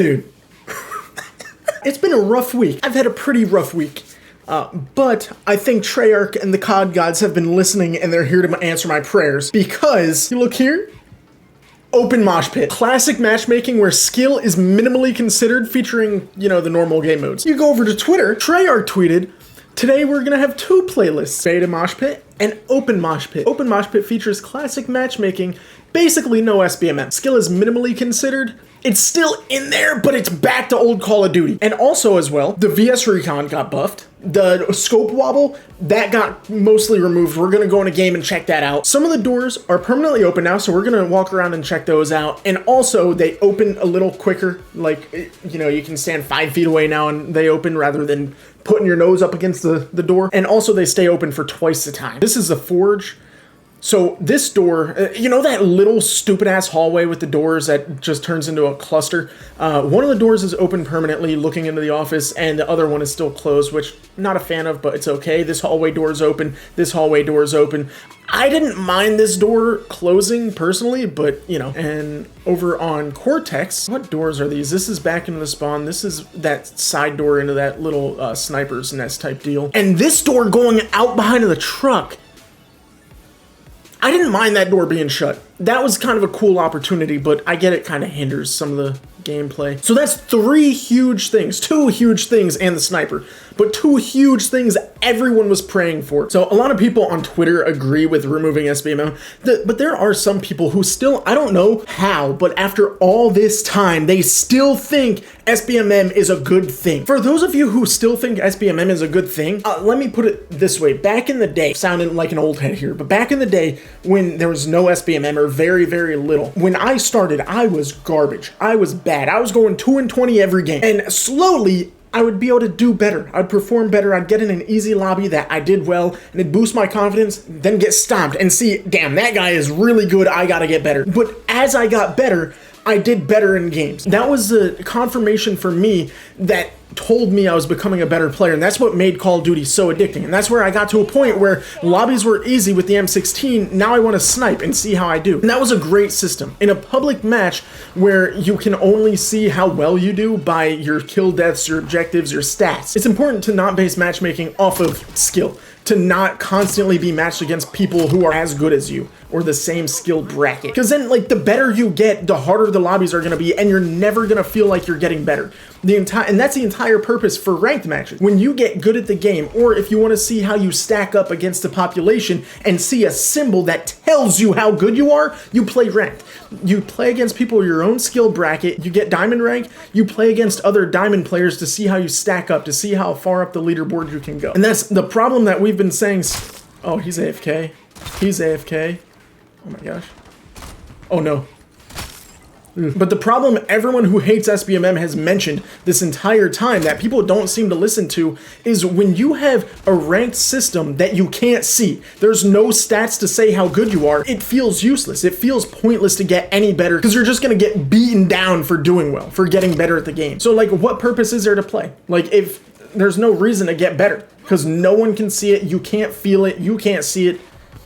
Dude. It's been a rough week. I've had a pretty rough week. But I think Treyarch and the COD gods have been listening and they're here to answer my prayers. Because, you look here, open mosh pit. Classic matchmaking where skill is minimally considered, featuring, you know, the normal game modes. You go over to Twitter, Treyarch tweeted, today we're gonna have two playlists, beta mosh pit and open mosh pit. Open mosh pit features classic matchmaking, basically no SBMM. Skill is minimally considered. It's still in there, but it's back to old Call of Duty. And also as well, the VS Recon got buffed. The scope wobble, that got mostly removed. We're gonna go in a game and check that out. Some of the doors are permanently open now, so we're gonna walk around and check those out. And also, they open a little quicker. Like, you know, you can stand 5 feet away now and they open rather than putting your nose up against the door. And also, they stay open for twice the time. This is the Forge. So this door, you know that little stupid ass hallway with the doors that just turns into a cluster? One of the doors is open permanently looking into the office and the other one is still closed, which I'm not a fan of, but it's okay. This hallway door is open. This hallway door is open. I didn't mind this door closing personally, but you know. And over on Cortex, what doors are these? This is back into the spawn. This is that side door into that little sniper's nest type deal. And this door going out behind the truck, I didn't mind that door being shut. That was kind of a cool opportunity, but I get it kind of hinders some of the gameplay. So that's 3 huge things, 2 huge things and the sniper, but 2 huge things everyone was praying for. So a lot of people on Twitter agree with removing SBMM, but there are some people who still, I don't know how, but after all this time, they still think SBMM is a good thing. For those of you who still think SBMM is a good thing, let me put it this way. Back in the day, sounding like an old head here, but back in the day when there was no SBMM or very, very little, when I started, I was garbage. I was bad. I was going 2-20 every game. And slowly, I would be able to do better. I'd perform better. I'd get in an easy lobby that I did well, and it'd boost my confidence, then get stomped and see, damn, that guy is really good. I gotta get better. But as I got better, I did better in games. That was the confirmation for me that told me I was becoming a better player, and that's what made Call of Duty so addicting. And that's where I got to a point where lobbies were easy with the M16. Now I want to snipe and see how I do. And that was a great system. In a public match where you can only see how well you do by your kill deaths, your objectives, your stats, it's important to not base matchmaking off of skill, to not constantly be matched against people who are as good as you or the same skill bracket. Because then, like, the better you get, the harder the lobbies are going to be, and you're never going to feel like you're getting better. And that's the entire purpose for ranked matches. When you get good at the game, or if you want to see how you stack up against the population and see a symbol that tells you how good you are, you play ranked. You play against people your own skill bracket, you get diamond rank, you play against other diamond players to see how you stack up, to see how far up the leaderboard you can go. And that's the problem that we've been saying. Oh, he's AFK. He's AFK. Oh my gosh. Oh no. But the problem everyone who hates SBMM has mentioned this entire time that people don't seem to listen to is when you have a ranked system that you can't see, there's no stats to say how good you are, it feels useless. It feels pointless to get any better because you're just gonna get beaten down for doing well, for getting better at the game. So like, what purpose is there to play? Like, if there's no reason to get better because no one can see it, you can't feel it, you can't see it.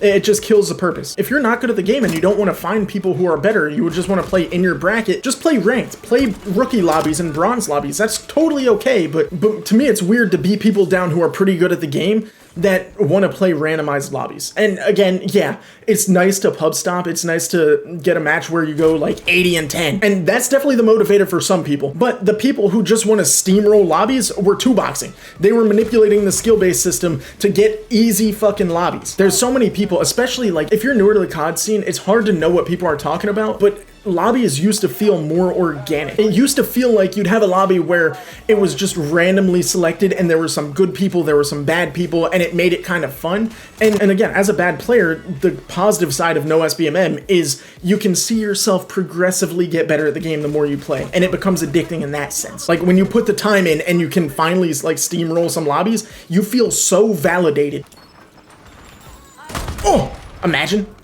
It just kills the purpose. If you're not good at the game and you don't want to find people who are better, you would just want to play in your bracket, just play ranked. Play rookie lobbies and bronze lobbies. That's totally okay, but to me it's weird to beat people down who are pretty good at the game that want to play randomized lobbies. And again, yeah, it's nice to pub stomp. It's nice to get a match where you go like 80-10. And that's definitely the motivator for some people. But the people who just want to steamroll lobbies were 2-boxing. They were manipulating the skill-based system to get easy fucking lobbies. There's so many people, especially like if you're newer to the COD scene, it's hard to know what people are talking about, but lobbies used to feel more organic. It used to feel like you'd have a lobby where it was just randomly selected and there were some good people, there were some bad people, and it made it kind of fun. And again, as a bad player, the positive side of no SBMM is you can see yourself progressively get better at the game the more you play, and it becomes addicting in that sense. Like when you put the time in and you can finally like steamroll some lobbies, you feel so validated. Oh, imagine.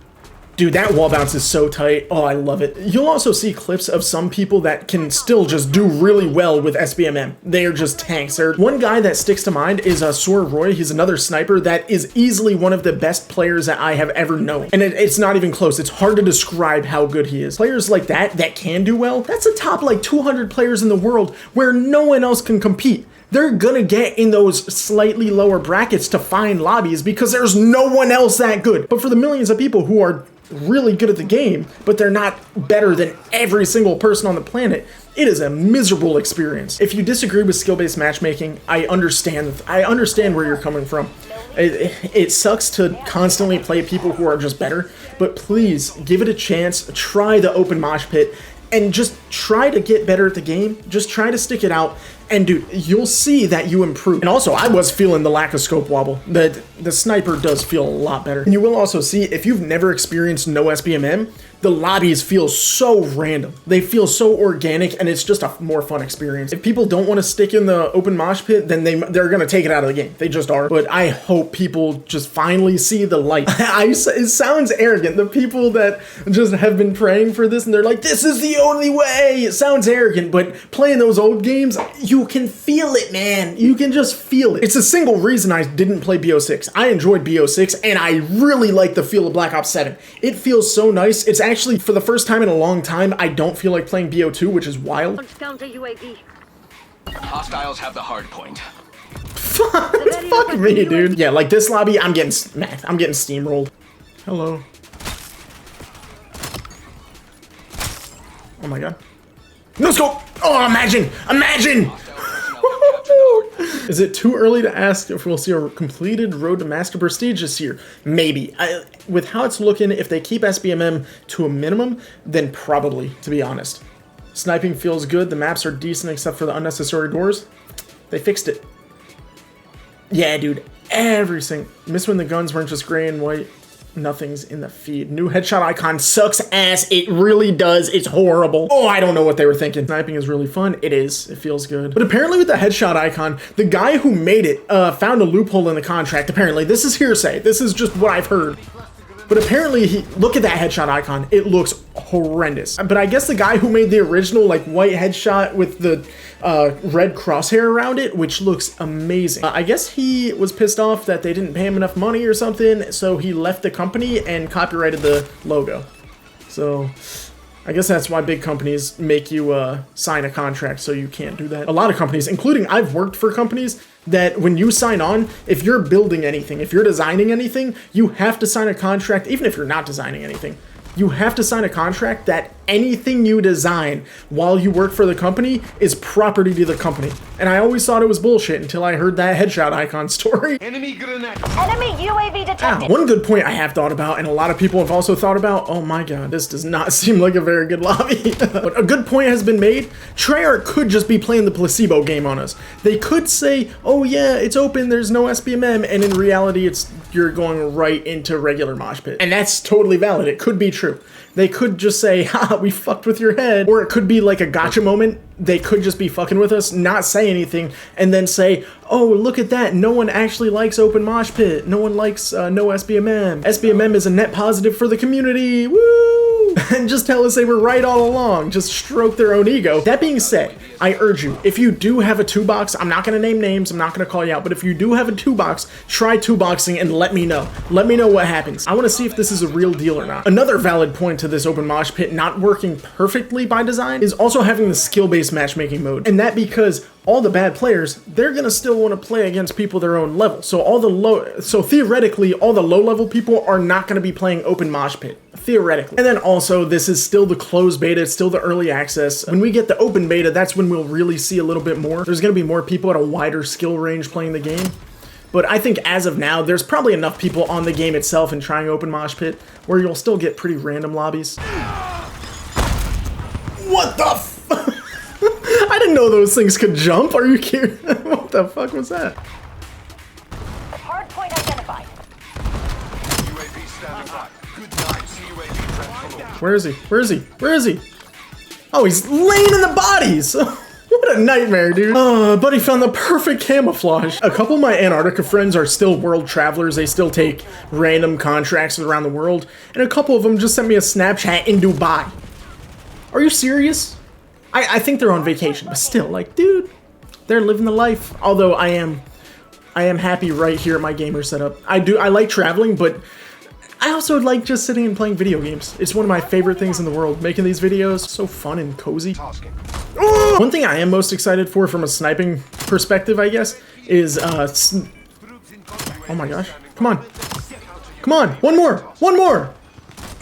Dude, that wall bounce is so tight. Oh, I love it. You'll also see clips of some people that can still just do really well with SBMM. They are just tanks. One guy that sticks to mind is Sor Roy. He's another sniper that is easily one of the best players that I have ever known. And it's not even close. It's hard to describe how good he is. Players like that can do well, that's a top like 200 players in the world where no one else can compete. They're gonna get in those slightly lower brackets to find lobbies because there's no one else that good. But for the millions of people who are really good at the game, but they're not better than every single person on the planet, it is a miserable experience. If you disagree with skill-based matchmaking, I understand where you're coming from. It sucks to constantly play people who are just better, but please give it a chance, try the open mosh pit, and just try to get better at the game. Just try to stick it out, and dude, you'll see that you improve. And also, I was feeling the lack of scope wobble. The sniper does feel a lot better. And you will also see, if you've never experienced no SBMM, the lobbies feel so random. They feel so organic, and it's just a more fun experience. If people don't want to stick in the open mosh pit, then they're gonna take it out of the game. They just are. But I hope people just finally see the light. It sounds arrogant. The people that just have been praying for this, and they're like, this is the only way. It sounds arrogant, but playing those old games, you can feel it, man. You can just feel it. It's a single reason I didn't play BO6. I enjoyed BO6, and I really like the feel of Black Ops 7. It feels so nice. It's actually, for the first time in a long time, I don't feel like playing BO2, which is wild. Counter UAV. Hostiles have the hard point. Fuck me, dude. Yeah, like this lobby, I'm getting smacked. I'm getting steamrolled. Hello. Oh my god. No scope! Oh, imagine! Imagine! Is it too early to ask if we'll see a completed Road to Master Prestige this year? Maybe. With how it's looking, if they keep SBMM to a minimum, then probably, to be honest. Sniping feels good. The maps are decent except for the unnecessary doors. They fixed it. Yeah, dude. Everything. Miss when the guns weren't just gray and white. Nothing's in the feed. New headshot icon sucks ass. It really does. It's horrible. Oh, I don't know what they were thinking. Sniping is really fun. It is. It feels good. But apparently with the headshot icon, the guy who made it found a loophole in the contract. Apparently, this is hearsay. This is just what I've heard. But apparently, look at that headshot icon. It looks horrendous. But I guess the guy who made the original like white headshot with the red crosshair around it, which looks amazing. I guess he was pissed off that they didn't pay him enough money or something, so he left the company and copyrighted the logo. So I guess that's why big companies make you sign a contract, so you can't do that. A lot of companies, including I've worked for companies, that when you sign on, if you're building anything, if you're designing anything, you have to sign a contract, even if you're not designing anything. You have to sign a contract that anything you design while you work for the company is property to the company. And I always thought it was bullshit until I heard that headshot icon story. Enemy grenade. Enemy UAV detected. One good point I have thought about, and a lot of people have also thought about, oh my god, this does not seem like a very good lobby. But a good point has been made. Treyarch could just be playing the placebo game on us. They could say, oh yeah, it's open, there's no SBMM, and in reality, you're going right into regular mosh pit. And that's totally valid. It could be true. They could just say, ha, we fucked with your head. Or it could be like a gotcha moment. They could just be fucking with us, not say anything, and then say, oh, look at that. No one actually likes open mosh pit. No one likes no SBMM. SBMM is a net positive for the community. Woo! And just tell us they were right all along. Just stroke their own ego. That being said, I urge you, if you do have a 2-box, I'm not going to name names, I'm not going to call you out, but if you do have a 2-box, try 2-boxing and let me know. Let me know what happens. I want to see if this is a real deal or not. Another valid point to this open mosh pit not working perfectly by design is also having the skill-based matchmaking mode. And that because all the bad players, they're gonna still want to play against people their own level. So theoretically, all the low-level people are not gonna be playing open mosh pit. Theoretically. And then also, this is still the closed beta, it's still the early access. When we get the open beta, that's when we'll really see a little bit more. There's gonna be more people at a wider skill range playing the game. But I think as of now, there's probably enough people on the game itself and trying open mosh pit where you'll still get pretty random lobbies. What the f- I didn't know those things could jump. Are you kidding? What the fuck was that? Hard point identified. UAV standing by. Good night. UAV transferable. Where is he? Where is he? Where is he? Oh, he's laying in the bodies. What What a nightmare, dude. Buddy found the perfect camouflage. A couple of my Antarctica friends are still world travelers. They still take random contracts around the world. And a couple of them just sent me a Snapchat in Dubai. Are you serious? I think they're on vacation, but still, like, dude, they're living the life. Although I am happy right here at my gamer setup. I like traveling, but I also like just sitting and playing video games. It's one of my favorite things in the world. Making these videos, so fun and cozy. Oh! One thing I am most excited for from a sniping perspective, I guess, is, oh my gosh. Come on. Come on. One more. One more.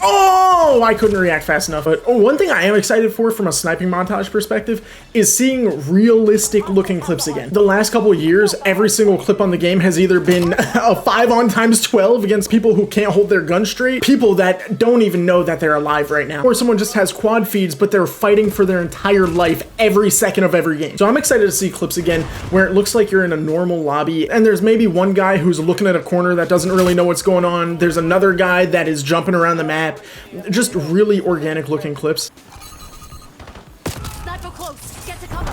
Oh, I couldn't react fast enough. But one thing I am excited for from a sniping montage perspective is seeing realistic looking clips again. The last couple of years, every single clip on the game has either been a 5-on times 12 against people who can't hold their gun straight, people that don't even know that they're alive right now, or someone just has quad feeds but they're fighting for their entire life every second of every game. So I'm excited to see clips again where it looks like you're in a normal lobby and there's maybe one guy who's looking at a corner that doesn't really know what's going on. There's another guy that is jumping around the map. Just really organic looking clips. Not so close. Get to cover.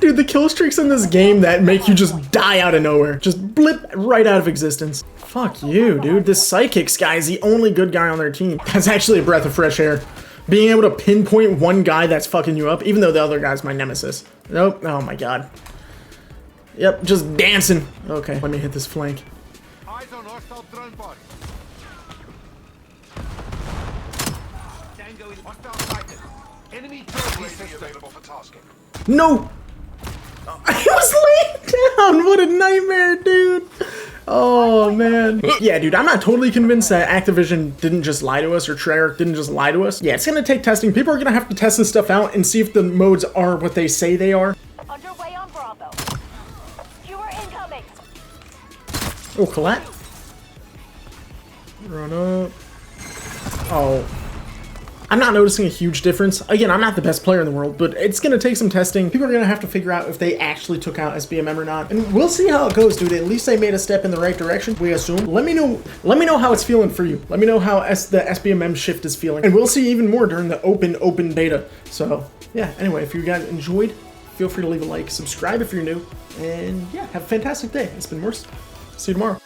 Dude, the kill streaks in this game that make you just die out of nowhere. Just blip right out of existence. Fuck you, dude. This Psychics guy is the only good guy on their team. That's actually a breath of fresh air. Being able to pinpoint one guy that's fucking you up, even though the other guy's my nemesis. Nope. Oh my god. Yep, just dancing. Okay, let me hit this flank. Eyes on hostile drone bot. Tango in hostile sighted. Enemy drone available for tasking. No! I was laying down! What a nightmare, dude! Oh, man. Yeah, dude, I'm not totally convinced that Activision didn't just lie to us or Treyarch didn't just lie to us. Yeah, it's gonna take testing. People are gonna have to test this stuff out and see if the modes are what they say they are. Underway on Bravo. Viewer incoming. Oh, Colette? Run up. Oh. I'm not noticing a huge difference. Again, I'm not the best player in the world, but it's gonna take some testing. People are gonna have to figure out if they actually took out SBMM or not. And we'll see how it goes, dude. At least they made a step in the right direction, we assume. Let me know how it's feeling for you. Let me know how the SBMM shift is feeling. And we'll see even more during the open beta. So, yeah, anyway, if you guys enjoyed, feel free to leave a like, subscribe if you're new, and yeah, have a fantastic day. It's been Morse. See you tomorrow.